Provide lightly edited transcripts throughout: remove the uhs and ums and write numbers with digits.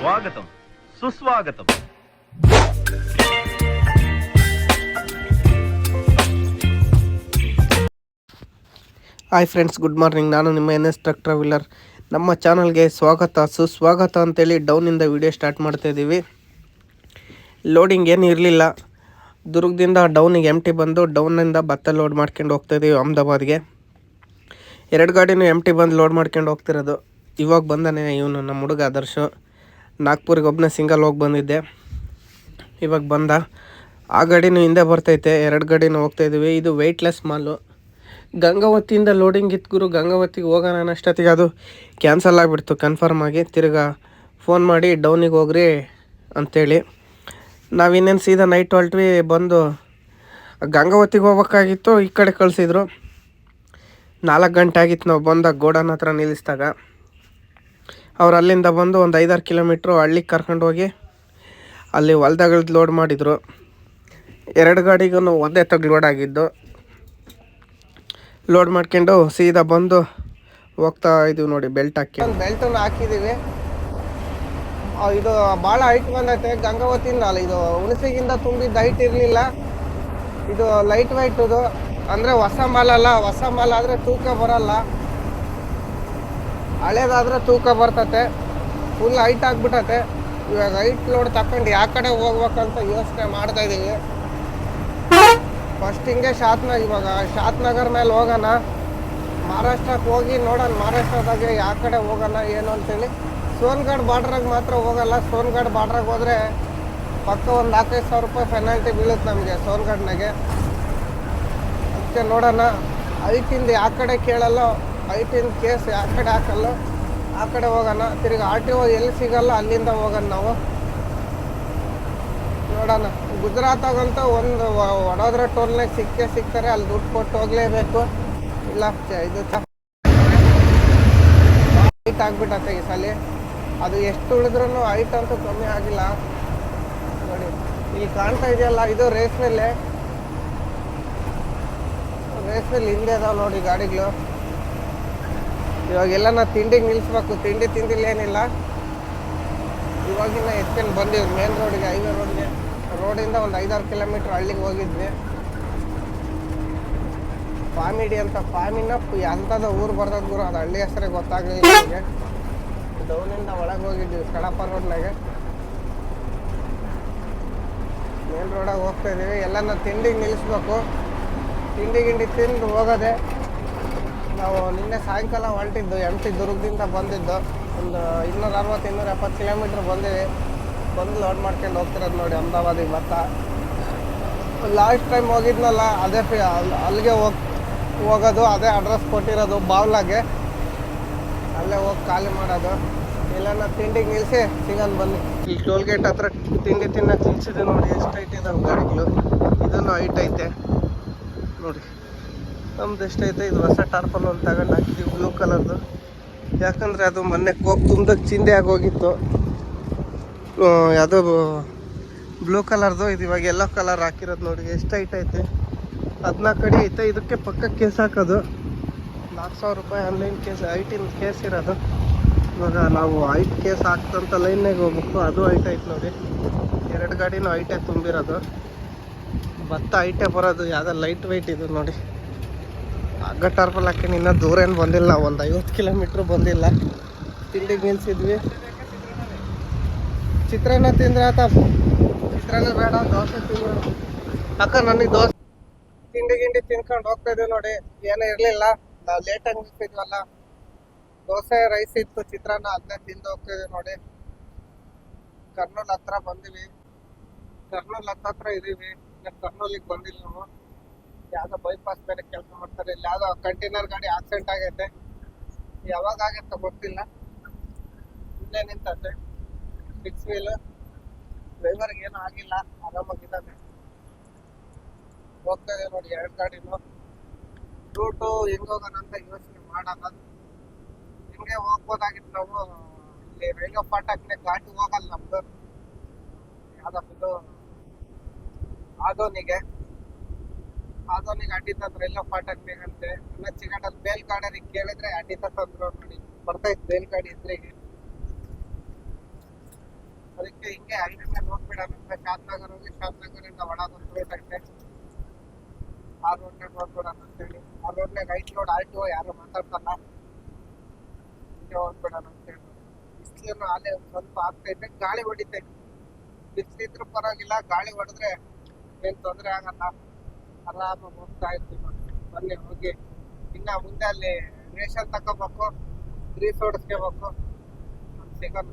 స్వాగతం సుస్వాగతం. Hi friends, good morning. ನಾನು ನಿಮ್ಮ NS ಟ್ರಕ್ ಟ್ರಾವೆಲರ್. ನಮ್ಮ ಚಾನಲ್ಗೆ ಸ್ವಾಗತ ಸುಸ್ವಾಗತ ಅಂತೇಳಿ ಡೌನಿಂದ ವಿಡಿಯೋ ಸ್ಟಾರ್ಟ್ ಮಾಡ್ತಾಯಿದ್ದೀವಿ. ಲೋಡಿಂಗ್ ಏನು ಇರಲಿಲ್ಲ. ದುರ್ಗದಿಂದ ಡೌನಿಗೆ ಎಂಟಿ ಬಂದು ಡೌನಿಂದ ಭತ್ತ ಲೋಡ್ ಮಾಡ್ಕೊಂಡು ಹೋಗ್ತಾಯಿದ್ದೀವಿ ಅಹಮದಾಬಾದ್ಗೆ. 2 ಗಾಡಿನೂ ಎಂಟಿ ಬಂದು ಲೋಡ್ ಮಾಡ್ಕೊಂಡು ಹೋಗ್ತಿರೋದು. ಇವಾಗ ಬಂದಾನೆ ಇವನು ನಮ್ಮ ಹುಡುಗ ಆದರ್ಶು. ನಾಗ್ಪುರಿಗೆ ಒಬ್ಬನೇ ಸಿಂಗಲ್ ಹೋಗಿ ಬಂದಿದ್ದೆ, ಇವಾಗ ಬಂದ. ಆ ಗಾಡಿನೂ ಹಿಂದೆ ಬರ್ತೈತೆ, 2 ಗಾಡಿನೂ ಹೋಗ್ತಾಯಿದ್ದೀವಿ. ಇದು ವೆಯ್ಟ್ಲೆಸ್ ಮಾಲು. ಗಂಗಾವತಿಯಿಂದ ಲೋಡಿಂಗ್ ಇತ್ತು ಗುರು. ಗಂಗಾವತಿಗೆ ಹೋಗೋಣ ಅನ್ನೋಷ್ಟೊತ್ತಿಗೆ ಅದು ಕ್ಯಾನ್ಸಲ್ ಆಗಿಬಿಡ್ತು ಕನ್ಫರ್ಮ್ ಆಗಿ. ತಿರ್ಗಾ ಫೋನ್ ಮಾಡಿ ಡೌನಿಗೆ ಹೋಗ್ರಿ ಅಂಥೇಳಿ ನಾವಿನ್ನೇನು ಸೀದಾ ನೈಟ್ ಹೊಲ್ಟ್ವಿ. ಬಂದು ಗಂಗಾವತಿಗೆ ಹೋಗ್ಬೇಕಾಗಿತ್ತು, ಈ ಕಡೆ ಕಳಿಸಿದ್ರು. 4 ಗಂಟೆ ಆಗಿತ್ತು ನಾವು ಬಂದಾಗ. ಗೋಡನ್ ಹತ್ರ ನಿಲ್ಲಿಸಿದಾಗ ಅವ್ರು ಅಲ್ಲಿಂದ ಬಂದು ಒಂದು 5-6 ಕಿಲೋಮೀಟ್ರು ಹಳ್ಳಿಗೆ ಕರ್ಕೊಂಡೋಗಿ ಅಲ್ಲಿ ಹೊಲ್ದಾಗಳ್ದು ಲೋಡ್ ಮಾಡಿದರು. 2 ಗಾಡಿಗೂ ಒಂದೇ ಲೋಡ್ ಆಗಿದ್ದು. ಲೋಡ್ ಮಾಡ್ಕೊಂಡು ಸೀದಾ ಬಂದು ಹೋಗ್ತಾ ಇದ್ದೀವಿ ನೋಡಿ. ಬೆಲ್ಟ್ ಹಾಕಿ ಒಂದು ಬೆಲ್ಟನ್ನು ಹಾಕಿದ್ದೀವಿ. ಇದು ಭಾಳ ಹೈಟ್ ಬಂದೈತೆ ಗಂಗಾವತಿಯಿಂದ. ಅಲ್ಲ, ಇದು ಹುಣಸಿಗಿಂದ ತುಂಬಿದ್ದ ಹೈಟ್ ಇರಲಿಲ್ಲ. ಇದು ಲೈಟ್ ವೈಟದು, ಅಂದರೆ ಹೊಸ ಮಾಲಲ್ಲ. ಹೊಸ ಮಾಲ್ ಆದರೆ ತೂಕ ಬರಲ್ಲ, ಹಳೇದಾದ್ರೆ ತೂಕ ಬರ್ತತೆ. ಫುಲ್ ಹೈಟ್ ಆಗಿಬಿಟ್ಟತೆ. ಇವಾಗ ಹೈಟ್ ಲೋಡ್ ತಗೊಂಡು ಯಾವ ಕಡೆ ಹೋಗ್ಬೇಕಂತ ಯೋಚನೆ ಮಾಡ್ತಾಯಿದ್ದೀವಿ. ಫಸ್ಟ್ ಹಿಂಗೆ ಇವಾಗ ಶಾತ್ನಗರ್ ಮೇಲೆ ಹೋಗೋಣ. ಮಹಾರಾಷ್ಟ್ರಕ್ಕೆ ಹೋಗಿ ನೋಡೋಣ, ಮಹಾರಾಷ್ಟ್ರದಾಗೆ ಯಾವ ಕಡೆ ಹೋಗೋಣ ಏನು ಅಂತೇಳಿ. ಸೋನ್ಗಢ್ ಬಾರ್ಡ್ರಾಗ ಮಾತ್ರ ಹೋಗಲ್ಲ. ಸೋನ್ಗಢ್ ಬಾರ್ಡ್ರಾಗ ಹೋದರೆ ಪಕ್ಕ ಒಂದು 4,000 ರೂಪಾಯಿ ಪೆನಾಲ್ಟಿ ಬೀಳುತ್ತೆ ನಮಗೆ ಸೋನ್ಗಢ್ನಾಗೆ. ಅದಕ್ಕೆ ನೋಡೋಣ. ಹೈಟಿಂದ ಯಾವ ಕಡೆ ಕೇಳಲ್ಲ, ಹೈಟಿಂದ ಕೇಸ್ ಯಾವ ಕಡೆ ಹಾಕಲ್ಲ, ಆ ಕಡೆ ಹೋಗೋಣ. ತಿರ್ಗಿ RTO ಎಲ್ಲಿ ಸಿಗಲ್ಲ ಅಲ್ಲಿಂದ ಹೋಗೋಣ ನಾವು. ನೋಡೋಣ. ಗುಜರಾತಾಗಂತೂ ಒಂದು ವಡೋದರ ಟೋಲ್ನಾಗ ಸಿಗ್ತಾರೆ. ಅಲ್ಲಿ ದುಡ್ಡು ಕೊಟ್ಟು ಹೋಗಲೇಬೇಕು. ಇಲ್ಲ ಇದು ಹೈಟ್ ಆಗಿಬಿಟ್ಟತ್ತೆ ಈ ಸಲ. ಅದು ಎಷ್ಟು ಉಳಿದ್ರೂ ಹೈಟ್ ಅಂತೂ ಕಮ್ಮಿ ಆಗಿಲ್ಲ ನೋಡಿ. ಇಲ್ಲಿ ಕಾಣ್ತಾ ಇದೆಯಲ್ಲ, ಇದು ರೇಸ್ ಮೇಲೆ ಹಿಂದೆ ಅದಾವೆ ನೋಡಿ ಗಾಡಿಗಳು. ಇವಾಗೆಲ್ಲ ನಾವು ತಿಂಡಿಗೆ ನಿಲ್ಲಿಸ್ಬೇಕು. ತಿಂಡಿ ತಿಂದಿಲ್ಲೇನಿಲ್ಲ. ಇವಾಗಿನ ಎತ್ಕೊಂಡು ಬಂದಿವಿ ಮೇನ್ ರೋಡ್ಗೆ, ಹೈವೇ ರೋಡ್ಗೆ. ರೋಡಿಂದ ಒಂದು 5-6 ಕಿಲೋಮೀಟ್ರ್ ಹಳ್ಳಿಗೆ ಹೋಗಿದ್ವಿ. ಪಾಮಿಡಿ ಅಂತ, ಪಾಮಿನ ಅಂಥದ್ದು ಊರು ಬರ್ತದ ಗುರು. ಅದು ಹಳ್ಳಿ ಹೆಸರೇ ಗೊತ್ತಾಗಲಿಲ್ಲ ನಮಗೆ. ಡೌನಿಂದ ಒಳಗೆ ಹೋಗಿದ್ವಿ ಕಡಪ ರೋಡ್ನಾಗೆ. ಮೇನ್ ರೋಡಾಗ ಹೋಗ್ತಾ ಇದ್ದೀವಿ. ಎಲ್ಲ ನಾವು ತಿಂಡಿಗೆ ನಿಲ್ಲಿಸ್ಬೇಕು. ತಿಂಡಿ ತಿಂದು ಹೋಗೋದೆ. ನಾವು ನಿನ್ನೆ ಸಾಯಂಕಾಲ ಹೊರಟಿದ್ದು ಎಂಟಿ ದುರ್ಗದಿಂದ ಬಂದಿದ್ದು. ಒಂದು 260-270 ಕಿಲೋಮೀಟ್ರ್ ಬಂದಿವಿ. ಬಂದು ಲೋಡ್ ಮಾಡ್ಕೊಂಡು ಹೋಗ್ತಿರೋದು ನೋಡಿ ಅಹಮದಾಬಾದಿಗೆ ಭತ್ತ. ಲಾಸ್ಟ್ ಟೈಮ್ ಹೋಗಿದ್ನಲ್ಲ, ಅದೇ ಅಲ್ಲಿಗೆ ಹೋಗೋದು. ಅದೇ ಅಡ್ರೆಸ್ ಕೊಟ್ಟಿರೋದು ಬಾವ್ಲಾಗೆ. ಅಲ್ಲೇ ಹೋಗಿ ಖಾಲಿ ಮಾಡೋದು. ಇಲ್ಲೆಲ್ಲ ತಿಂಡಿಗೆ ನಿಲ್ಲಿಸಿ ಸಿಗೋಣ ಬನ್ನಿ. ಈ ಟೋಲ್ಗೇಟ್ ಹತ್ರ ತಿಂಡಿ ತಿನ್ನೋಕೆ ನಿಲ್ಸಿದೆ ನೋಡಿ. ಎಷ್ಟು ಹೈಟ್ ಇದಾವೆ ಗಾಡಿಗಳು. ಇದನ್ನು ಹೈಟ್ ಐತೆ ನೋಡಿ. ನಮ್ದು ಎಷ್ಟೈತೆ. ಇದು ಹೊಸ ಟಾರ್ಪಲ್ ಒಂದು ತಗೊಂಡು ಹಾಕಿದ್ದೀವಿ ಬ್ಲೂ ಕಲರ್ದು. ಯಾಕಂದರೆ ಅದು ಮೊನ್ನೆ ಕೋಕ್ ತುಂಬಕ್ಕೆ ಚಿಂದೆ ಆಗೋಗಿತ್ತು. ಅದು ಬ್ಲೂ ಕಲರ್ದು. ಇದು ಇವಾಗ ಯೆಲ್ಲೋ ಕಲರ್ ಹಾಕಿರೋದು ನೋಡಿ. ಎಷ್ಟು ಹೈಟ್ ಐತೆ. 14 ಅಡಿ ಐತೆ. ಇದಕ್ಕೆ ಪಕ್ಕ ಕೇಸ್ ಹಾಕೋದು. 4,000 ರೂಪಾಯಿ ಆನ್ಲೈನ್ ಕೇಸ್, ಹೈಟಿನ ಕೇಸ್ ಇರೋದು. ಇವಾಗ ನಾವು ಹೈಟ್ ಕೇಸ್ ಹಾಕ್ತಂತ ಲೈನ್ನಾಗ ಹೋಗ್ಬೇಕು. ಅದು ಹೈಟ್ ಐತೆ ನೋಡಿ. 2 ಗಾಡಿನೂ ಹೈಟೇ ತುಂಬಿರೋದು. ಭತ್ತ ಹೈಟೇ ಬರೋದು. ಯಾವುದೋ ಲೈಟ್ ವೆಯ್ಟ್ ಇದು ನೋಡಿ. ಹಗ್ಗ ಟಾರ್ಪಲ್ ಹಾಕಿ ಇನ್ನೂ ದೂರ ಏನು ಬಂದಿಲ್ಲ. ಒಂದು 50 ಕಿಲೋಮೀಟ್ರ್ ಬಂದಿಲ್ಲ. ತಿಂಡಿಗೆ ನಿಲ್ಸಿದ್ವಿ. ಚಿತ್ರಾನ್ನ ತಿಂದ್ರೆ ಆತ. ಚಿತ್ರಾನ್ನ ಬೇಡ, ದೋಸೆ ತಿಂದು ಅಕ್ಕ. ನನಗೆ ದೋಸೆ ತಿಂಡಿ ತಿನ್ಕೊಂಡು ಹೋಗ್ತಾ ಇದ್ದೀವಿ ನೋಡಿ. ಏನೂ ಇರಲಿಲ್ಲ, ನಾವು ಲೇಟಾಗಿ ನಿಲ್ಸಿದ್ವಲ್ಲ. ದೋಸೆ ರೈಸ್ ಇತ್ತು, ಚಿತ್ರಾನ್ನ, ಅದನ್ನೇ ತಿಂದು ಹೋಗ್ತಿದ್ದೀವಿ ನೋಡಿ. ಕರ್ನೂಲ್ ಹತ್ರ ಬಂದಿವಿ. ಕರ್ನೂಲ್ ಹತ್ರ ಇದ್ದೀವಿ. ಕರ್ನೂಲಿಗೆ ಬಂದಿಲ್ಲ ನಾವು. ಯಾವುದೋ ಬೈಪಾಸ್ ಬೇರೆ ಕೆಲಸ ಮಾಡ್ತಾರೆ. ಇಲ್ಲಿ ಯಾವುದೋ ಕಂಟೈನರ್ ಗಾಡಿ ಆಕ್ಸಿಡೆಂಟ್ ಆಗೈತೆ. ಯಾವಾಗ ಆಗೈತೆ ಗೊತ್ತಿಲ್ಲ. ಇಲ್ಲೇ ನಿಂತಂತೆ 6 ವೀಲ್. ಡ್ರೈವರ್ಗೆ ಏನೂ ಆಗಿಲ್ಲ, ಆರಾಮಾಗಿದ್ದಾನೆ. ಹೋಗ್ತಾ ಇದೆ ನೋಡಿ 2 ಗಾಡಿನೂ. ರೂಟು ಹೆಂಗೆ ಹೋಗೋಣ ಅಂತ ಯೋಚನೆ ಮಾಡೋಣ. ಹಿಂಗೆ ಹೋಗ್ಬೋದಾಗಿತ್ತು ನಾವು. ಇಲ್ಲಿ ರೈಲ್ವೆ ಫಾಟಕ್ನೆ ಘಾಟಿ ಹೋಗಲ್ಲ ನಮ್ದು. ಯಾವುದೋ ಆದೋನಿಗೆ ಅಡ್ಡಿ ತಂದ್ರೆ ಎಲ್ಲ ಫಾಟಕ್ ಬೇಕಂತೆ. ಇನ್ನ ಚಿಗಟಲ್ಲಿ ಬೇಲ್ ಗಾಡಿ ಕೇಳಿದ್ರೆ ಅಡ್ಡಿ ತಂದ್ರು ನೋಡಿ. ಬರ್ತೈತೆ ಬೇಲ್ ಗಾಡಿ ಇದ್ರಿಗೆ. ಅದಕ್ಕೆ ಹಿಂಗೆ ಹೈವೇ ಮೇಲೆ ಹೋಗ್ಬಿಡೋಣ ಅಂತ ಶಾಂತನಗರ್ ಹೋಗಿ ಶಾಂತನಗರಿಂದ ಒಳಗೊಂದು ರೋಡ್ ಐತೆ, ಆ ರೋಡ್ನಾಗ ಹೋಗ್ಬಿಡೋಣ ಅಂತೇಳಿ. ಆ ರೋಡ್ನಾಗ ಐಟ್ ರೋಡ್ ಆಯ್ತು, ಯಾರು ಮಾತಾಡ್ತಲ್ಲ, ಹಿಂಗೆ ಹೋಗ್ಬಿಡೋಣ ಅಂತೇಳಿ. ಬಿಸಿಲನ್ನು ಅಲ್ಲೇ ಸ್ವಲ್ಪ ಆಗ್ತೈತೆ, ಗಾಳಿ ಹೊಡಿತೈತೆ. ಬಿಸಿಲಿದ್ರು ಪರವಾಗಿಲ್ಲ, ಗಾಳಿ ಹೊಡೆದ್ರೆ ಏನ್ ತೊಂದರೆ ಆಗಲ್ಲ, ಆರಾಮಾಗಿ ಹೋಗ್ತಾ ಇರ್ತೀವಿ ನೋಡಿ. ಬನ್ನಿ ಹೋಗಿ ಇನ್ನ ಮುಂದೆ ಅಲ್ಲಿ ರೇಷನ್ ತಗೋಬೇಕು, ಗ್ರೀಸ್ ಹೊಡಿಸ್ಕೋಬೇಕು, ಸಿಗೋಣ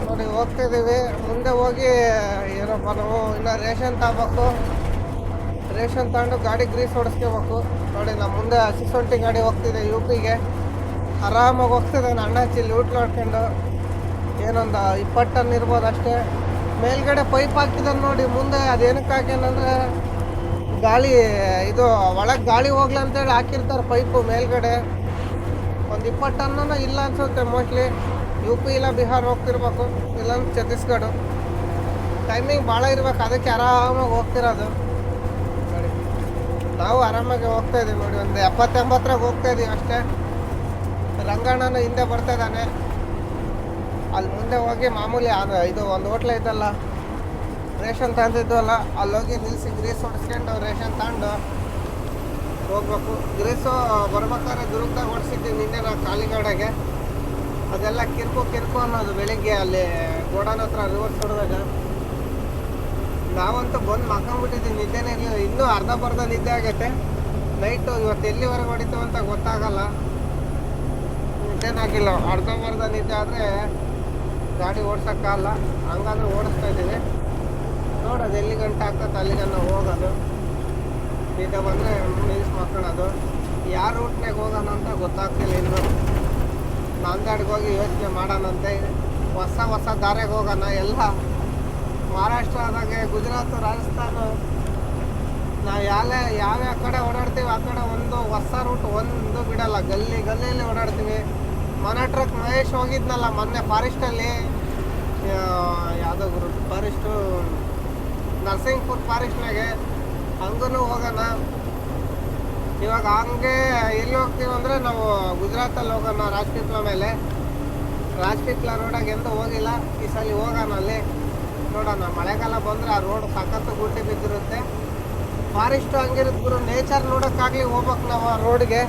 ನೋಡಿ. ಹೋಗ್ತಾ ಇದೀವಿ, ಮುಂದೆ ಹೋಗಿ ಏನಪ್ಪ ನಾವು ಇನ್ನ ರೇಷನ್ ತಗೋಬೇಕು. ರೇಷನ್ ತಗೊಂಡು ಗಾಡಿ ಗ್ರೀಸ್ ಹೊಡಿಸ್ಕೋಬೇಕು ನೋಡಿ. ನಮ್ಮ ಮುಂದೆ 620 ಗಾಡಿ ಹೋಗ್ತಿದೆ UPಗೆ, ಆರಾಮಾಗಿ ಹೋಗ್ತಿದೆ. ಅಣ್ಣ ಚಿಲ್ಲಿ ಊಟ ಮಾಡ್ಕೊಂಡು ಏನೊಂದು 20 ಟನ್ ಇರ್ಬೋದು ಅಷ್ಟೇ. ಮೇಲ್ಗಡೆ ಪೈಪ್ ಹಾಕಿದಾರೆ ನೋಡಿ ಮುಂದೆ. ಅದೇನಕ್ಕೆ ಹಾಕ್ಯಾನಂದ್ರೆ ಗಾಳಿ ಇದು ಒಳಗೆ ಗಾಳಿ ಹೋಗ್ಲಿ ಅಂತೇಳಿ ಹಾಕಿರ್ತಾರೆ ಪೈಪು ಮೇಲ್ಗಡೆ. ಒಂದು 20 ಟನ್ನೂ ಇಲ್ಲ ಅನ್ಸುತ್ತೆ ಮೋಸ್ಟ್ಲಿ. UP ಇಲ್ಲ ಬಿಹಾರ್ ಹೋಗ್ತಿರ್ಬೇಕು, ಇಲ್ಲಾಂದ್ರೆ ಛತ್ತೀಸ್ಗಢ. ಟೈಮಿಂಗ್ ಭಾಳ ಇರ್ಬೇಕು, ಅದಕ್ಕೆ ಆರಾಮಾಗಿ ಹೋಗ್ತಿರೋದು ನೋಡಿ. ನಾವು ಆರಾಮಾಗಿ ಹೋಗ್ತಾ ಇದೀವಿ ನೋಡಿ, ಒಂದು 70-80 ಹೋಗ್ತಾ ಇದೀವಿ ಅಷ್ಟೇ. ರಂಗಣ್ಣನ ಹಿಂದೆ ಬರ್ತಾ ಇದ್ದಾನೆ. ಅಲ್ಲಿ ಮುಂದೆ ಹೋಗಿ ಮಾಮೂಲಿ ಇದು ಒಂದು ಹೋಟ್ಲ ಇದ್ದಲ್ಲ, ರೇಷನ್ ತಗೊಂಡಿದ್ವಲ್ಲ, ಅಲ್ಲೋಗಿ ನಿಲ್ಲಿಸಿ ಗ್ರೀಸ್ ಹೊಡಿಸ್ಕೊಂಡು ರೇಷನ್ ತಗೊಂಡು ಹೋಗ್ಬೇಕು. ಗ್ರೀಸು ಬರ್ಬೇಕಾದ್ರೆ ದುರ್ಗದಾಗ ಹೊಡ್ಸಿದ್ದೀವಿ ನಿನ್ನೆ ನಾವು ಕಾಲಿಗಾಡಗೆ. ಅದೆಲ್ಲ ಕಿರ್ಕು ಅನ್ನೋದು ಬೆಳಿಗ್ಗೆ ಅಲ್ಲಿ ಗೋಡನ್ ಹತ್ರ ರಿವರ್ಸ್ ಹೊಡೆದಾಗ. ನಾವಂತೂ ಬಂದು ಮಕ್ಕೊಂಡ್ಬಿಟ್ಟಿದ್ದೀವಿ, ನಿದ್ದೆನೇ ಇರಲಿಲ್ಲ. ಇನ್ನೂ ಅರ್ಧ ನಿದ್ದೆ ಆಗೈತೆ. ನೈಟು ಇವತ್ತು ಎಲ್ಲಿವರೆಗೆ ಹೊಡಿತೀವಿ ಅಂತ ಗೊತ್ತಾಗಲ್ಲ, ನಿದ್ದೆನಾಗಿಲ್ಲ. ಅರ್ಧ ನಿದ್ದೆ ಆದರೆ ಗಾಡಿ ಓಡ್ಸೋಕ್ಕಾಗಲ್ಲ, ಹಂಗಾದ್ರೆ ಓಡಿಸ್ತಾ ಇದ್ದೀವಿ. ನೋಡೋದು ಎಲ್ಲಿ ಗಂಟೆ ಆಗ್ತದೆ ಅಲ್ಲಿಗನ್ನ ಹೋಗೋದು. ನಿದ್ದೆ ಬಂದರೆ ನಿಲ್ಸಿ ಮಕ್ಕಳೋದು. ಯಾವ ರೂಟ್ನಾಗ ಹೋಗೋಣ ಅಂತ ಗೊತ್ತಾಗ್ತಿಲ್ಲ ಇನ್ನು. ನಾಂದೇಡ್ಗೆ ಹೋಗಿ ಯೋಚನೆ ಮಾಡೋಣಂತೆ. ಹೊಸ ದಾರಿಗೆ ಹೋಗೋಣ. ಎಲ್ಲ ಮಹಾರಾಷ್ಟ್ರದಾಗೆ, ಗುಜರಾತ್, ರಾಜಸ್ಥಾನ, ನಾವು ಯಾವ್ಯಾವ ಕಡೆ ಓಡಾಡ್ತೀವಿ ಆ ಕಡೆ ಒಂದು ಹೊಸ ರೂಟ್ ಒಂದು ಬಿಡಲ್ಲ. ಗಲ್ಲಿಯಲ್ಲಿ ಓಡಾಡ್ತೀವಿ. ಮನೆ ಟ್ರಕ್ ಮಹೇಶ್ ಹೋಗಿದ್ನಲ್ಲ ಮೊನ್ನೆ ಫಾರೆಸ್ಟಲ್ಲಿ, ಯಾವುದೋ ಗ್ರೂಪ್ ಫಾರೆಸ್ಟು, ನರಸಿಂಗಪುರ ಫಾರೆಸ್ಟ್ನಾಗೆ, ಹಂಗೂ ಹೋಗೋಣ. ಇವಾಗ ಹಂಗೆ ಎಲ್ಲಿ ಹೋಗ್ತೀವಿ ಅಂದರೆ ನಾವು ಗುಜರಾತಲ್ಲಿ ಹೋಗೋಣ, ರಾಜಪೀಪ್ಲ ಮೇಲೆ. ರಾಜಪೀಪ್ಲ ರೋಡಾಗೆ ಎಂದೂ ಹೋಗಿಲ್ಲ, ಈ ಸಲ ಹೋಗೋಣ ಅಲ್ಲಿ ನೋಡೋಣ. ಮಳೆಗಾಲ ಬಂದರೆ ಆ ರೋಡ್ ಸಖತ್ತು ಗುಂಡಿ ಬಿದ್ದಿರುತ್ತೆ. ಫಾರೆಸ್ಟು ಹಂಗಿರುತ್ತೆ ಗುರು, ನೇಚರ್ ನೋಡೋಕ್ಕಾಗಲಿ ಹೋಗ್ಬೇಕು ನಾವು ಆ ರೋಡ್ಗೆ.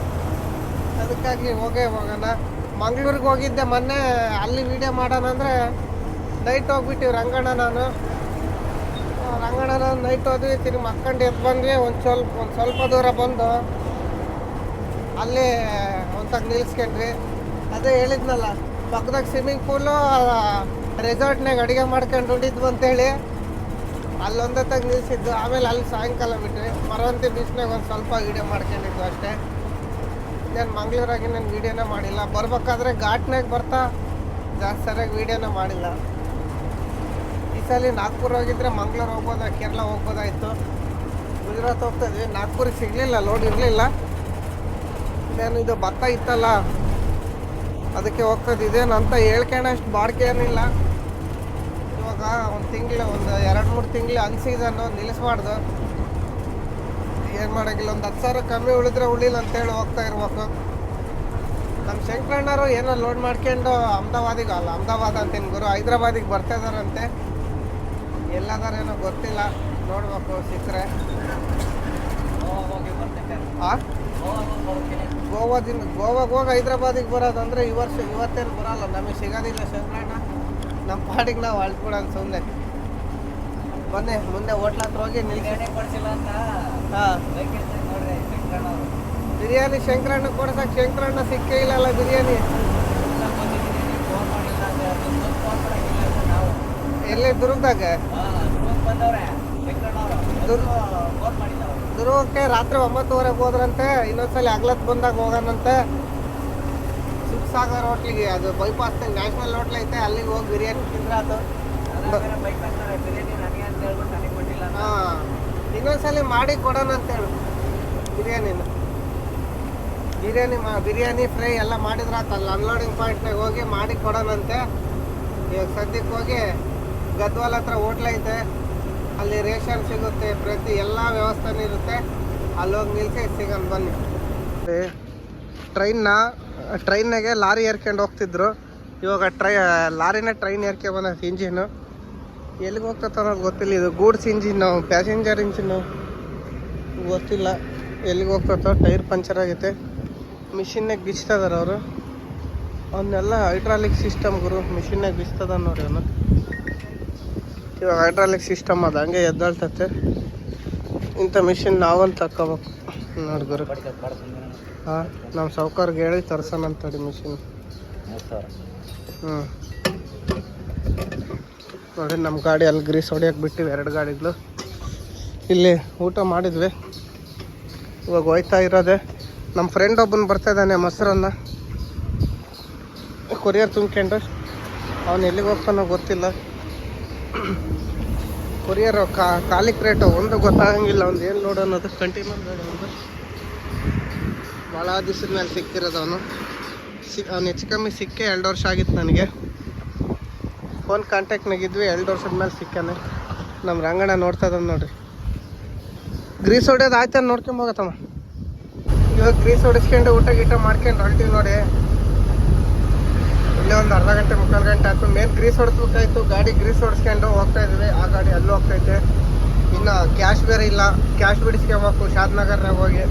ಅದಕ್ಕಾಗಲಿ ಹೋಗೋಣ. ಮಂಗ್ಳೂರಿಗೆ ಹೋಗಿದ್ದೆ ಮೊನ್ನೆ, ಅಲ್ಲಿ ವೀಡಿಯೋ ಮಾಡೋಣ ಅಂದರೆ ನೈಟ್ ಹೋಗ್ಬಿಟ್ಟಿವಿ. ರಂಗಣ್ಣ ನಾನು ನೈಟ್ ಹೋದ್ವಿ. ತಿರುಗಿ ಮಕ್ಕಂಡು ಎದ್ದು ಬಂದ್ವಿ. ಒಂದು ಸ್ವಲ್ಪ ದೂರ ಬಂದು ಅಲ್ಲಿ ಒಂತಾಗ ನಿಲ್ಸ್ಕೊಂಡ್ವಿ. ಅದೇ ಹೇಳಿದ್ನಲ್ಲ, ಪಕ್ಕದಾಗ ಸ್ವಿಮ್ಮಿಂಗ್ ಪೂಲು, ರೆಸಾರ್ಟ್ನಾಗ ಅಡುಗೆ ಮಾಡ್ಕೊಂಡು ಉಂಡಿದ್ವು ಅಂತೇಳಿ ಅಲ್ಲೊಂದತ್ತಾಗ ನಿಲ್ಸಿದ್ದು. ಆಮೇಲೆ ಅಲ್ಲಿ ಸಾಯಂಕಾಲ ಬಿಟ್ವಿ. ಮರವಂತಿ ಬೀಚ್ನಾಗ ಒಂದು ಸ್ವಲ್ಪ ವೀಡಿಯೋ ಮಾಡ್ಕೊಂಡಿದ್ದು ಅಷ್ಟೇ. ನಾನು ಮಂಗ್ಳೂರಾಗಿ ನಾನು ವೀಡಿಯೋನೇ ಮಾಡಿಲ್ಲ. ಬರ್ಬೇಕಾದ್ರೆ ಘಾಟ್ನಾಗ ಬರ್ತಾ ಜಾಸ್ತಿ ಸರಿಯಾಗಿ ವೀಡಿಯೋನೇ ಮಾಡಿಲ್ಲ. ಈ ಸಲ ನಾಗ್ಪುರ ಹೋಗಿದ್ರೆ ಮಂಗ್ಳೂರು ಹೋಗ್ಬೋದ, ಕೇರಳ ಹೋಗ್ಬೋದಾಯಿತು. ಗುಜರಾತ್ ಹೋಗ್ತಾ ಇದ್ವಿ, ನಾಗ್ಪುರಿಗೆ ಸಿಗಲಿಲ್ಲ, ಲೋಡ್ ಇರಲಿಲ್ಲ. ಏನು ಇದು ಭತ್ತ ಇತ್ತಲ್ಲ, ಅದಕ್ಕೆ ಹೋಗ್ತದೆ. ಇದೇನಂತ ಹೇಳ್ಕೊಳ್ಳೋಷ್ಟು ಬಾಡಿಗೆ ಏನಿಲ್ಲ. ಇವಾಗ ಒಂದು 2-3 ತಿಂಗಳು ಅನ್ಸೀಸನ್ನು ನಿಲ್ಲಿಸ್ಬಾರ್ದು. ಏನು ಮಾಡೋಂಗಿಲ್ಲ, ಒಂದು 10 ಸಾವಿರ ಕಮ್ಮಿ ಉಳಿದ್ರೆ ಉಳಿಲ್ಲ ಅಂತೇಳಿ ಹೋಗ್ತಾ ಇರ್ಬೇಕು. ನಮ್ಮ ಶಂಕರಣ್ಣರು ಏನೋ ಲೋಡ್ ಮಾಡ್ಕೊಂಡು ಅಹಮದಾಬಾದ್ ಅಂತೀನಿ ಗುರು, ಹೈದ್ರಾಬಾದಿಗೆ ಬರ್ತಾ ಇದಾರಂತೆ. ಎಲ್ಲದಾರೇನೋ ಗೊತ್ತಿಲ್ಲ, ನೋಡ್ಬೇಕು ಸಿಕ್ಕರೆ. ಗೋವಾಗೆ ಹೋಗಿ ಹೈದ್ರಾಬಾದಿಗೆ ಬರೋದಂದ್ರೆ ಇವತ್ತೇನು ಬರೋಲ್ಲ, ನಮಗೆ ಸಿಗೋದಿಲ್ಲ. ಶಂಕರಣ್ಣ ನಮ್ಮ ಪಾಡಿಗೆ ನಾವು ಅಳ್ಕೊಡೋಣ ಸುಮ್ಮನೆ. ಬನ್ನಿ ಮುಂದೆ ಹೋಟ್ಲ ಹತ್ರ ಹೋಗಿ ಬಿರಿಯಾನಿ ಶಂಕರಣ್ಣ ಕೊಡ್ಸಕ್ಕೆ. ಶಂಕರಣ್ಣ ಸಿಕ್ಕೇ ಇಲ್ಲಲ್ಲ ಬಿರಿಯಾನಿ. ಎಲ್ಲಿ ದುರ್ಗದಾಗ? ದುರ್ಗಕ್ಕೆ ರಾತ್ರಿ 9:30 ಹೋದ್ರಂತೆ. ಇನ್ನೊಂದ್ಸಲ ಹಗ್ಲತ್ ಬಂದಾಗ ಹೋಗೋಣಂತೆ. ಶಿವಸಾಗರ್ ಹೋಟ್ಲಿಗೆ, ಅದು ಬೈಪಾಸ್ ನ್ಯಾಷನಲ್ ಹೋಟ್ಲ್ ಐತೆ, ಅಲ್ಲಿಗೆ ಹೋಗಿ ಬಿರಿಯಾನಿ ತಿಂದ್ರೆ ಅದು. ಹಾಂ, ಇನ್ನೊಂದ್ಸಲ ಮಾಡಿ ಕೊಡೋಣ ಅಂತೇಳು ಬಿರಿಯಾನಿ ಫ್ರೈ ಎಲ್ಲ ಮಾಡಿದ್ರೆ ಅಲ್ಲಿ ಅನ್ಲೋಡಿಂಗ್ ಪಾಯಿಂಟ್ನಾಗ ಹೋಗಿ ಮಾಡಿ ಕೊಡೋಣಂತೆ. ಇವಾಗ ಸದ್ಯಕ್ಕೆ ಹೋಗಿ ಗದ್ವಾಲ್ ಹತ್ರ ಹೋಟ್ಲ್ ಐತೆ, ಅಲ್ಲಿ ರೇಷನ್ ಸಿಗುತ್ತೆ, ಪ್ರತಿ ಎಲ್ಲ ವ್ಯವಸ್ಥೆನೂ ಇರುತ್ತೆ. ಅಲ್ಲೋಗಿ ನಿಲ್ಸಿ ಸಿಗೋಣ ಬನ್ನಿ. ಟ್ರೈನ್ನಾಗೆ ಲಾರಿ ಏರ್ಕೊಂಡು ಹೋಗ್ತಿದ್ರು. ಇವಾಗ ಲಾರಿನ ಟ್ರೈನ್ ಏರ್ಕೆ ಬಂದ ಇಂಜಿನ್ನು ಎಲ್ಲಿಗೆ ಹೋಗ್ತೈತೆ ಅನ್ನೋದು ಗೊತ್ತಿಲ್ಲ. ಇದು ಗೂಡ್ಸ್ ಇಂಜಿನ್ನು, ಪ್ಯಾಸೆಂಜರ್ ಇಂಜಿನ್ನು ಗೊತ್ತಿಲ್ಲ ಎಲ್ಲಿಗೆ ಹೋಗ್ತೈತೋ. ಟೈರ್ ಪಂಚರ್ ಆಗೈತೆ, ಮಿಷಿನ್ನಾಗ ಬಿಚ್ತದಾರ ಅವರು. ಅವನ್ನೆಲ್ಲ ಹೈಡ್ರಾಲಿಕ್ ಸಿಸ್ಟಮ್ ಗುರು, ಮಿಷಿನ್ನಾಗ ಬಿಚ್ತದ ನೋಡಿ ಅವನು. ಇವಾಗ ಹೈಡ್ರಾಲಿಕ್ ಸಿಸ್ಟಮ್ ಅದು ಹಂಗೆ ಎದ್ದಾಳ್ತೈತೆ. ಇಂಥ ಮಿಷಿನ್ ನಾವಂತ ತಕ್ಕೋಬೇಕು ನೋಡಿ ಗುರು. ಹಾಂ, ನಮ್ಮ ಸಾವ್ಕಾರ್ಗೆ ಹೇಳಿ ತರ್ಸೋಣ ಅಂತೇಳಿ ಮಿಷಿನ್. ನೋಡಿ ನಮ್ಮ ಗಾಡಿ ಅಲ್ಲಿ ಗ್ರೀಸ್ ಹೊಡಿಯೋಕೆ ಬಿಟ್ಟಿವಿ, 2 ಗಾಡಿಗಳು. ಇಲ್ಲಿ ಊಟ ಮಾಡಿದ್ವಿ, ಇವಾಗ ಹೋಯ್ತಾ ಇರೋದೆ. ನಮ್ಮ ಫ್ರೆಂಡ್ ಒಬ್ಬನು ಬರ್ತಾಯಿದ್ದಾನೆ ಮೊಸರನ್ನ ಕೊರಿಯರ್ ತುಂಬ್ಕೊಂಡು. ಅವನು ಎಲ್ಲಿಗೆ ಹೋಗ್ತಾನೋ ಗೊತ್ತಿಲ್ಲ. ಕೊರಿಯರ್ ಕಾಲಿಕ್ ರೇಟು ಒಂದು ಗೊತ್ತಾಗಂಗಿಲ್ಲ, ಒಂದು ಏನು ನೋಡು ಅನ್ನೋದು. ಕಂಟಿನ್ಯೂರ್ ಗಾಡಿ ಒಂದು ಭಾಳ ದಿವಸದ ಮೇಲೆ ಸಿಕ್ತಿರೋದು ಅವನು. ಅವ್ನು ಹೆಚ್ಚು ಕಮ್ಮಿ ಸಿಕ್ಕೇ 2 ವರ್ಷ ಆಗಿತ್ತು ನನಗೆ. ಫೋನ್ ಕಾಂಟ್ಯಾಕ್ಟ್ನಾಗಿದ್ವಿ, 2 ವರ್ಷದ ಮೇಲೆ ಸಿಕ್ಕಾನೆ. ನಮ್ಮ ರಂಗಣ್ಣ ನೋಡ್ತಾ ಇದ್ದಾನೆ ನೋಡ್ರಿ. ಗ್ರೀಸ್ ಹೊಡ್ಯೋದು ಆಯ್ತು ನೋಡ್ಕೊಂಬೋಗತ್ತಮ್ಮ. ಇವಾಗ ಗ್ರೀಸ್ ಹೊಡಿಸ್ಕೊಂಡು ಊಟ ಗೀಟ ಮಾಡ್ಕೊಂಡು ಹೊರಟಿವಿ ನೋಡಿ. ಇಲ್ಲೇ ಒಂದು ಅರ್ಧ ಗಂಟೆ ಮುಕ್ಕಾಲು ಗಂಟೆ ಆಯ್ತು. ಮೇನ್ ಗ್ರೀಸ್ ಹೊಡಿಸ್ಬೇಕಾಯ್ತು, ಗಾಡಿ ಗ್ರೀಸ್ ಹೊಡಿಸ್ಕೊಂಡು ಹೋಗ್ತಾ ಇದ್ವಿ. ಆ ಗಾಡಿ ಅಲ್ಲೂ ಹೋಗ್ತೈತೆ. ಇನ್ನು ಕ್ಯಾಶ್ ಬೇರೆ ಇಲ್ಲ, ಕ್ಯಾಶ್ ಬಿಡಿಸ್ಕೊಬೇಕು ಶಾದ್ನಗರ್ನಾಗ ಹೋಗಿ.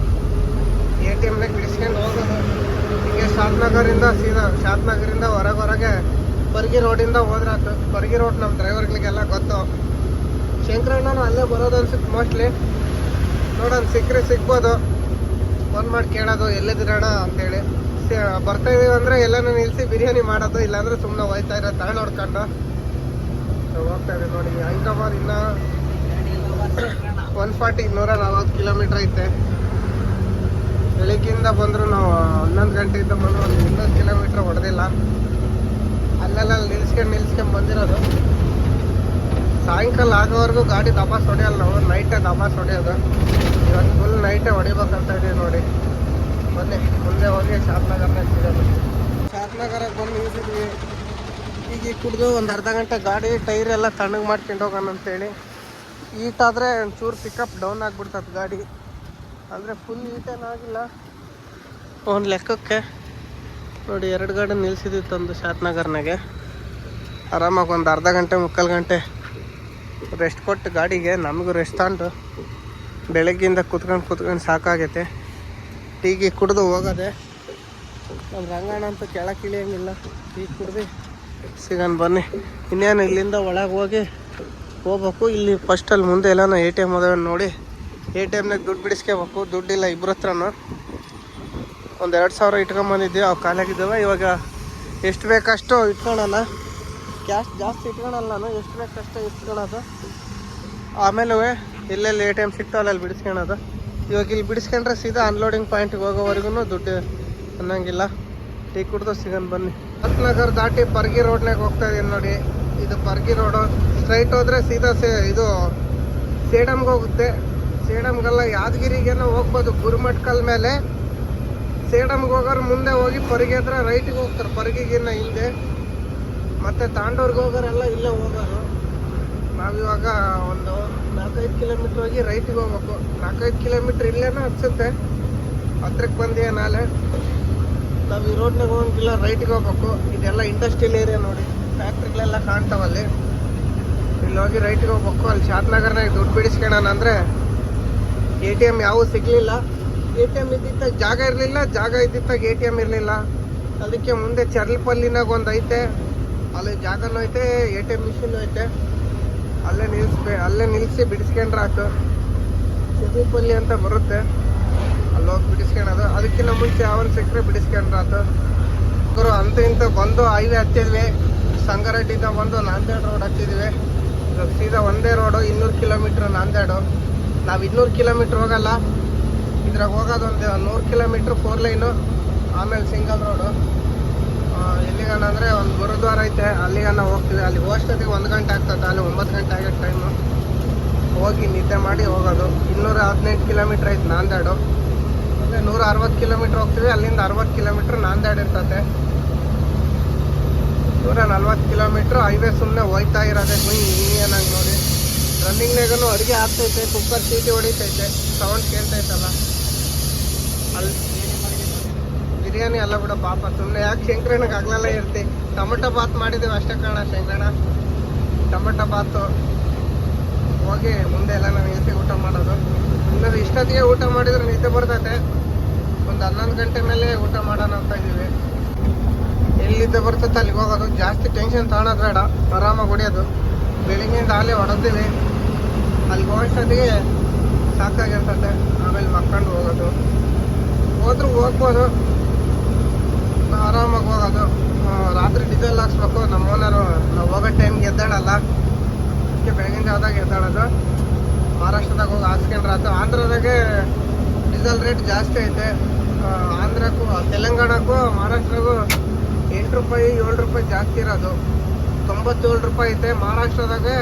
ATMನಾಗ ಬಿಡಿಸ್ಕೊಂಡು ಹೋಗೋದು. ಹೀಗೆ ಶಾದ್ನಗರಿಂದ ಹೊರಗೆ ಬರ್ಗಿ ರೋಡಿಂದ ಹೋದ್ರಾತು. ಬರ್ಗಿ ರೋಡ್ ನಮ್ಮ ಡ್ರೈವರ್ಗಳಿಗೆಲ್ಲ ಗೊತ್ತು. ಶಂಕರಣ್ಣನೂ ಅಲ್ಲೇ ಬರೋದು ಅನ್ಸುತ್ತೆ ಮೋಸ್ಟ್ಲಿ. ನೋಡೋಣ, ಸಿಕ್ಕರೆ ಸಿಗ್ಬೋದು. ಫೋನ್ ಮಾಡಿ ಕೇಳೋದು ಎಲ್ಲಿದ್ದೀರಣ್ಣ ಅಂತೇಳಿ. ಬರ್ತಾ ಇದೀವಿ ಅಂದರೆ ಎಲ್ಲನೂ ನಿಲ್ಲಿಸಿ ಬಿರಿಯಾನಿ ಮಾಡೋದು, ಇಲ್ಲಾಂದ್ರೆ ಸುಮ್ಮನೆ ಹೋಯ್ತಾ ಇರೋ ತಳ ನೋಡ್ಕೊಂಡು ಹೋಗ್ತಾ ಇದೀವಿ ನೋಡಿ. ಹೈದರಾಬಾದ್ ಇನ್ನೂ 140 ಕಿಲೋಮೀಟ್ರ್ ಐತೆ. ಬೆಳಿಗ್ಗೆಯಿಂದ ಬಂದರೂ ನಾವು 11 ಗಂಟೆಯಿಂದ ಬಂದರೂ ಒಂದು 200 ಕಿಲೋಮೀಟ್ರ್ ಹೊಡೆದಿಲ್ಲ. ಅಲ್ಲೆಲ್ಲ ನಿಲ್ಸ್ಕೊಂಡು ಬಂದಿರೋದು. ಸಾಯಂಕಾಲ ಆಗೋವರೆಗೂ ಗಾಡಿ ದಬಾಸ್ ಹೊಡೆಯಲ್ಲ ನಾವು, ನೈಟೇ ದಬಾಸ್ ಹೊಡೆಯೋದು. ಇವಾಗ ಫುಲ್ ನೈಟೇ ಹೊಡಿಬೇಕಂತ ಇದೀವಿ ನೋಡಿ. ಬನ್ನಿ ಮುಂದೆ ಹೋಗಿ ಶಾದ್ನಗರ್ನಾಗ ಸಿಗೋದು. ಶಾದ್ನಗರಕ್ಕೆ ಬಂದು ನಿಲ್ಸಿದ್ವಿ. ಈಗ ಕುಡಿದು ಒಂದು ಅರ್ಧ ಗಂಟೆ ಗಾಡಿ ಟೈರ್ ಎಲ್ಲ ತಣ್ಣಗೆ ಮಾಡ್ಕೊಂಡು ಹೋಗೋಣ ಅಂತೇಳಿ. ಈಟಾದರೆ ಒಂಚೂರು ಪಿಕಪ್ ಡೌನ್ ಆಗಿಬಿಡ್ತದೆ ಗಾಡಿ. ಅಂದರೆ ಫುಲ್ ಈಟೇನಾಗಿಲ್ಲ ಒಂದು ಲೆಕ್ಕಕ್ಕೆ. ನೋಡಿ 2 ಗಾಡಿ ನಿಲ್ಸಿದ್ವಿ ತಂದು ಶಾದ್ನಗರ್ನಾಗೆ. ಆರಾಮಾಗಿ ಒಂದು ಅರ್ಧ ಗಂಟೆ ಮುಕ್ಕಾಲು ಗಂಟೆ ರೆಸ್ಟ್ ಕೊಟ್ಟು ಗಾಡಿಗೆ ನಮಗೂ ರೆಸ್ಟ್ ತಗೊಂಡು ಬೆಳಗ್ಗಿಂದ ಕುತ್ಕೊಂಡು ಸಾಕಾಗೈತೆ. ಟೀಗೆ ಕುಡಿದು ಹೋಗೋದೆ. ನಮ್ಮ ರಂಗಣ್ಣ ಅಂತೂ ಕೆಳಕ್ಕೆ ಇಳಿಯಂಗಿಲ್ಲ. ಟೀ ಕುಡ್ದು ಸಿಗೋಣ ಬನ್ನಿ. ಇನ್ನೇನು ಇಲ್ಲಿಂದ ಒಳಗೆ ಹೋಗ್ಬೇಕು. ಇಲ್ಲಿ ಫಸ್ಟಲ್ಲಿ ಮುಂದೆ ಎಲ್ಲನೂ ATM ಅದಾವೆ ನೋಡಿ. ATMನಾಗ ದುಡ್ಡು ಬಿಡಿಸ್ಕೋಬೇಕು. ದುಡ್ಡಿಲ್ಲ ಇಬ್ಬರ ಹತ್ರನೂ. ಒಂದು 2000 ಇಟ್ಕೊಂಬಂದಿದ್ವಿ, ಅವು ಖಾಲಿಯಾಗಿದ್ದಾವೆ. ಇವಾಗ ಎಷ್ಟು ಬೇಕಷ್ಟು ಇಟ್ಕೊಳ್ಳೋಣ. ಕ್ಯಾಶ್ ಜಾಸ್ತಿ ಇಟ್ಕೊಳಲ್ಲ ನಾನು, ಎಷ್ಟು ಬೇಕಷ್ಟು ಇಟ್ಕೊಳ್ಳೋದು. ಆಮೇಲೆ ಎಲ್ಲೆಲ್ಲಿ ATM ಸಿಗ್ತಾವಲ್ಲ ಅಲ್ಲಿ ಬಿಡಿಸ್ಕೊಳೋದು. ಇವಾಗ ಇಲ್ಲಿ ಬಿಡಿಸ್ಕೊಂಡ್ರೆ ಸೀದಾ ಅನ್ಲೋಡಿಂಗ್ ಪಾಯಿಂಟಿಗೆ ಹೋಗೋವರೆಗೂ ದುಡ್ಡು ಅನ್ನೋಂಗಿಲ್ಲ. ಟೀ ಕುಡ್ದು ಸಿಗೋಣ ಬನ್ನಿ. ಶಾದ್ನಗರ್ ದಾಟಿ ಪರ್ಗಿ ರೋಡ್ನಾಗ ಹೋಗ್ತಾ ಇದೀನಿ ನೋಡಿ. ಇದು ಪರ್ಗಿ ರೋಡು. ಸ್ಟ್ರೈಟ್ ಹೋದರೆ ಸೀದಾ ಇದು ಸೇಡಮ್ಗೆ ಹೋಗುತ್ತೆ. ಸೇಡಮ್ಗೆಲ್ಲ ಯಾದಗಿರಿಗೇನೋ ಹೋಗ್ಬೋದು ಗುರುಮಟ್ಕಲ್ ಮೇಲೆ. ಸೇಡಮ್ಗೆ ಹೋಗೋರು ಮುಂದೆ ಹೋಗಿ ಪರ್ಗಿ ಹತ್ರ ರೈಟಿಗೆ ಹೋಗ್ತಾರೆ, ಪರ್ಗಿಗಿನ್ನ ಹಿಂದೆ. ಮತ್ತು ತಾಂಡೂರ್ಗೆ ಹೋಗೋರೆಲ್ಲ ಇಲ್ಲೇ ಹೋಗೋರು. ನಾವಿವಾಗ ಒಂದು 4-5 ಕಿಲೋಮೀಟ್ರ್ ಹೋಗಿ ರೈಟಿಗೆ ಹೋಗ್ಬೇಕು. 4-5 ಕಿಲೋಮೀಟ್ರ್ ಇಲ್ಲೇನೋ ಅನಿಸುತ್ತೆ. ಹತ್ರಕ್ಕೆ ಬಂದಿಯ ನಾಳೆ. ನಾವು ಈ ರೋಡ್ನಾಗ ಹೋಗಂಗಿಲ್ಲ, ರೈಟಿಗೆ ಹೋಗ್ಬೇಕು. ಇದೆಲ್ಲ ಇಂಡಸ್ಟ್ರಿಯಲ್ ಏರಿಯಾ ನೋಡಿ, ಫ್ಯಾಕ್ಟ್ರಿಗಳೆಲ್ಲ ಕಾಣ್ತಾವಲ್ಲಿ. ಇಲ್ಲಿ ಹೋಗಿ ರೈಟಿಗೆ ಹೋಗ್ಬೇಕು. ಅಲ್ಲಿ ಶಾದ್ನಗರ್ನಾಗ ದುಡ್ಡು ಬಿಡಿಸ್ಕೊಳ್ಳೋಣ ಅಂದರೆ ATM ಯಾವೂ ಸಿಗಲಿಲ್ಲ. ATM ಇದ್ದಿತ್ತಾಗ ಜಾಗ ಇರಲಿಲ್ಲ, ಜಾಗ ಇದ್ದಿತ್ತಾಗ ATM ಇರಲಿಲ್ಲ. ಅದಕ್ಕೆ ಮುಂದೆ ಚರ್ಲಪಲ್ಲಿನಾಗ ಒಂದು ಐತೆ, ಅಲ್ಲಿ ಜಾಗನೂ ಐತೆ, ATM ಮಿಷಿನ್ ಐತೆ. ಅಲ್ಲೇ ನಿಲ್ಲಿಸಿ ಬಿಡಿಸ್ಕೊಂಡ್ರೆ ಆಯ್ತು. ಚರ್ಲಪಲ್ಲಿ ಅಂತ ಬರುತ್ತೆ, ಅಲ್ಲಿ ಹೋಗಿ ಬಿಡಿಸ್ಕೊಳ್ಳೋದು. ಅದಕ್ಕಿಂತ ಮುಂಚೆ ಯಾವನ್ ಸಿಕ್ಕರೆ ಬಿಡಿಸ್ಕೊಂಡ್ರೆ ಆಯ್ತು. ಅಂತ ಇಂತ ಬಂದು ಹೈವೇ ಹತ್ತಿದ್ವಿ. ಸಂಗಾರೆಡ್ಡಿಯಿಂದ ಬಂದು ನಾಂದೇಡ್ ರೋಡ್ ಹತ್ತಿದ್ವಿ. ಸೀದಾ ಒಂದೇ ರೋಡು, 200 ಕಿಲೋಮೀಟ್ರ್ ನಾಂದೇಡು. ನಾವು 200 ಕಿಲೋಮೀಟ್ರ್ ಹೋಗಲ್ಲ, ಇದ್ರಾಗ ಹೋಗೋದು ಒಂದು 100 ಕಿಲೋಮೀಟ್ರ್ 4 ಲೈನು, ಆಮೇಲೆ ಸಿಂಗಲ್ ರೋಡು. ಎಲ್ಲಿಗನ ಅಂದರೆ ಒಂದು ಗುರುದ್ವಾರ ಐತೆ, ಅಲ್ಲಿಗನ ಹೋಗ್ತೀವಿ. ಅಲ್ಲಿ ಹೋಗೋಷ್ಟೊತ್ತಿಗೆ 1 ಗಂಟೆ ಆಗ್ತದೆ, ಅಲ್ಲಿ 9 ಗಂಟೆ ಆಗೋ ಟೈಮು. ಹೋಗಿ ನಿದ್ದೆ ಮಾಡಿ ಹೋಗೋದು. 218 ಕಿಲೋಮೀಟ್ರ್ ಐತೆ ನಾಂದೇಡು. ಅಂದರೆ 160 ಕಿಲೋಮೀಟ್ರ್ ಹೋಗ್ತೀವಿ. ಅಲ್ಲಿಂದ 60 ಕಿಲೋಮೀಟ್ರ್ ನಾಂದೇಡ್ ಇರ್ತದೆ. 140 ಕಿಲೋಮೀಟ್ರ್ ಹೈವೇ ಸುಮ್ಮನೆ ಹೋಯ್ತಾ ಇರೋದೆ ಏನಂಗೆ ನೋಡಿ. ರನ್ನಿಂಗ್ನಾಗೂ ಅಡುಗೆ ಆಗ್ತೈತೆ, ಕುಕ್ಕರ್ ಸೀಟಿ ಹೊಡಿತೈತೆ, ಸೌಂಡ್ ಕೇಳ್ತೈತಲ್ಲ. ಅಲ್ಲಿ ಬಿರಿಯಾನಿ ಅಲ್ಲ ಬಿಡ ಪಾಪ, ಸುಮ್ಮನೆ ಯಾಕೆ ಶಂಕರಣ್ಣಗೆ ಆಗ್ಲೆಲ್ಲ ಇರ್ತಿ. ಟೊಮೆಟೊ ಬಾತ್ ಮಾಡಿದ್ದೀವಿ ಅಷ್ಟೇ ಕಾರಣ ಶಂಕರಣ್ಣ, ಟೊಮೆಟೊ ಬಾತು. ಹೋಗಿ ಮುಂದೆ ಎಲ್ಲ ನಾವು ಎಸಿ ಊಟ ಮಾಡೋದು. ಇನ್ನು ಇಷ್ಟೊತ್ತಿಗೆ ಊಟ ಮಾಡಿದ್ರೆ ನಿದ್ದೆ ಬರ್ತೈತೆ. ಒಂದು 11 ಗಂಟೆ ಮೇಲೆ ಊಟ ಮಾಡೋಣ ಅಂತ ಇದ್ದೀವಿ. ಎಲ್ಲಿದ್ದೆ ಬರ್ತೈತೆ ಅಲ್ಲಿಗೆ ಹೋಗೋದು. ಜಾಸ್ತಿ ಟೆನ್ಷನ್ ತಗೊಳೋದು ಬೇಡ, ಆರಾಮಾಗಿ ಹೊಡಿಯೋದು. ಬೆಳಿಗ್ಗೆಯಿಂದ ಹಾಲೇ ಹೊಡೆದಿವಿ, ಅಲ್ಲಿಗೆ ಹೋಗೋಷ್ಟೊತ್ತಿಗೆ ಸಾಕಾಗಿರ್ತದೆ. ಆಮೇಲೆ ಮಕ್ಕೊಂಡು ಹೋಗೋದು. ಹೋದ್ರೂ ಹೋಗ್ಬೋದು, ಆರಾಮಾಗಿ ಹೋಗೋದು. ರಾತ್ರಿ ಡೀಸೆಲ್ ಹಾಕ್ಸ್ಬೇಕು. ನಮ್ಮ ಓನರು ನಾವು ಹೋಗೋ ಟೈಮ್ಗೆ ಎದ್ದಾಳಲ್ಲ, ಅದಕ್ಕೆ ಬೆಳಗಿನ ಜಾವದಾಗ ಎದ್ದಾಳೋದು. ಮಹಾರಾಷ್ಟ್ರದಾಗ ಹೋಗಿ ಹಾಕ್ಸ್ಕೊಂಡ್ರೆ ಆಯ್ತು. ಆಂಧ್ರದಾಗೆ ಡೀಸೆಲ್ ರೇಟ್ ಜಾಸ್ತಿ ಐತೆ. ಆಂಧ್ರಕ್ಕೂ ತೆಲಂಗಾಣಕ್ಕೂ ಮಹಾರಾಷ್ಟ್ರಗೂ 8 ರೂಪಾಯಿ 7 ರೂಪಾಯಿ ಜಾಸ್ತಿ ಇರೋದು. 97 ರೂಪಾಯಿ ಐತೆ. ಮಹಾರಾಷ್ಟ್ರದಾಗೆ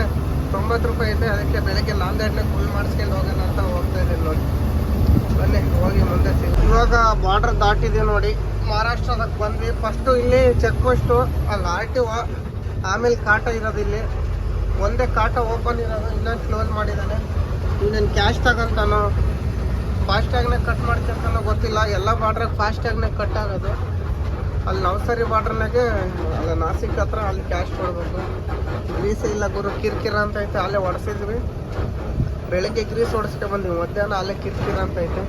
90 ರೂಪಾಯಿ ಐತೆ. ಅದಕ್ಕೆ ಬೆಳಗ್ಗೆ ನಾಂದೇಡ್ನ ಫುಲ್ ಮಾಡಿಸ್ಕೊಂಡು ಹೋಗೋಣ ಅಂತ ಹೋಗ್ತಾ ಇದ್ದೀನಿ ನೋಡಿ. ಬನ್ನಿ ಹೋಗಿ ಮುಂದೆ ಇವಾಗ ಬಾರ್ಡರ್ ದಾಟಿದ್ದೀವಿ ನೋಡಿ. ಮಹಾರಾಷ್ಟ್ರದಾಗ ಬಂದ್ವಿ. ಫಸ್ಟು ಇಲ್ಲಿ ಚೆಕ್ ಪೋಸ್ಟು, ಅಲ್ಲಿ RTO, ಆಮೇಲೆ ಕಾಟ ಇರೋದು. ಇಲ್ಲಿ ಒಂದೇ ಕಾಟ ಓಪನ್ ಇರೋದು, ಇನ್ನೊಂದು ಕ್ಲೋಸ್ ಮಾಡಿದ್ದಾನೆ. ಇನ್ನೇನು ಕ್ಯಾಶ್ ತಗೊಂತಾನೋ ಫಾಸ್ಟ್ಯಾಗ್ನಾಗ ಕಟ್ ಮಾಡ್ಕೊಂತಾನೋ ಗೊತ್ತಿಲ್ಲ. ಎಲ್ಲ ಬಾರ್ಡ್ರಾಗ ಫಾಸ್ಟ್ಯಾಗ್ನಾಗ ಕಟ್ ಆಗೋದು. ಅಲ್ಲಿ ನವಸರಿ ಬಾರ್ಡ್ರ್ನಾಗೆ ಅಲ್ಲ ನಾಸಿಕ್ ಹತ್ರ ಅಲ್ಲಿ ಕ್ಯಾಶ್ ಕೊಡಬೇಕು. ಗ್ರೀಸ್ ಇಲ್ಲ ಗುರು, ಕಿರ್ಕಿರ ಅಂತ ಐತೆ. ಅಲ್ಲೇ ಹೊಡೆಸಿದ್ವಿ. ಬೆಳಗ್ಗೆ ಗ್ರೀಸ್ ಹೊಡೆಸ್ಕೊಂಡು ಬಂದ್ವಿ, ಮಧ್ಯಾಹ್ನ ಅಲ್ಲೇ ಕಿರ್ಕಿರ ಅಂತ ಐತೆ.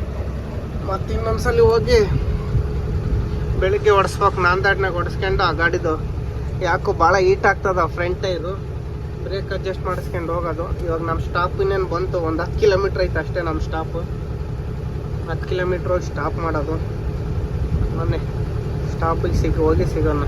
ಮತ್ತು ಇನ್ನೊಂದ್ಸಲಿ ಹೋಗಿ ಬೆಳಿಗ್ಗೆ ಹೊಡೆಸ್ಬೇಕು. ನಾಂದಾಡ್ನಾಗ ಹೊಡೆಸ್ಕೊಂಡು ಆ ಗಾಡಿದು ಯಾಕೋ ಭಾಳ ಹೀಟ್ ಆಗ್ತದ ಫ್ರಂಟ್ ಟೈರು. ಬ್ರೇಕ್ ಅಡ್ಜಸ್ಟ್ ಮಾಡಿಸ್ಕೊಂಡು ಹೋಗೋದು. ಇವಾಗ ನಮ್ಮ ಸ್ಟಾಪ್ ಇನ್ನೇನು ಬಂತು, ಒಂದು 10 ಕಿಲೋಮೀಟ್ರ್ ಐತೆ ಅಷ್ಟೇ ನಮ್ಮ ಸ್ಟಾಪು. 10 ಕಿಲೋಮೀಟ್ರ್ ಹೋಗಿ ಸ್ಟಾಪ್ ಮಾಡೋದು. ಮೊನ್ನೆ ಸ್ಟಾಪಿಗೆ ಹೋಗಿ ಸಿಗೋಣ.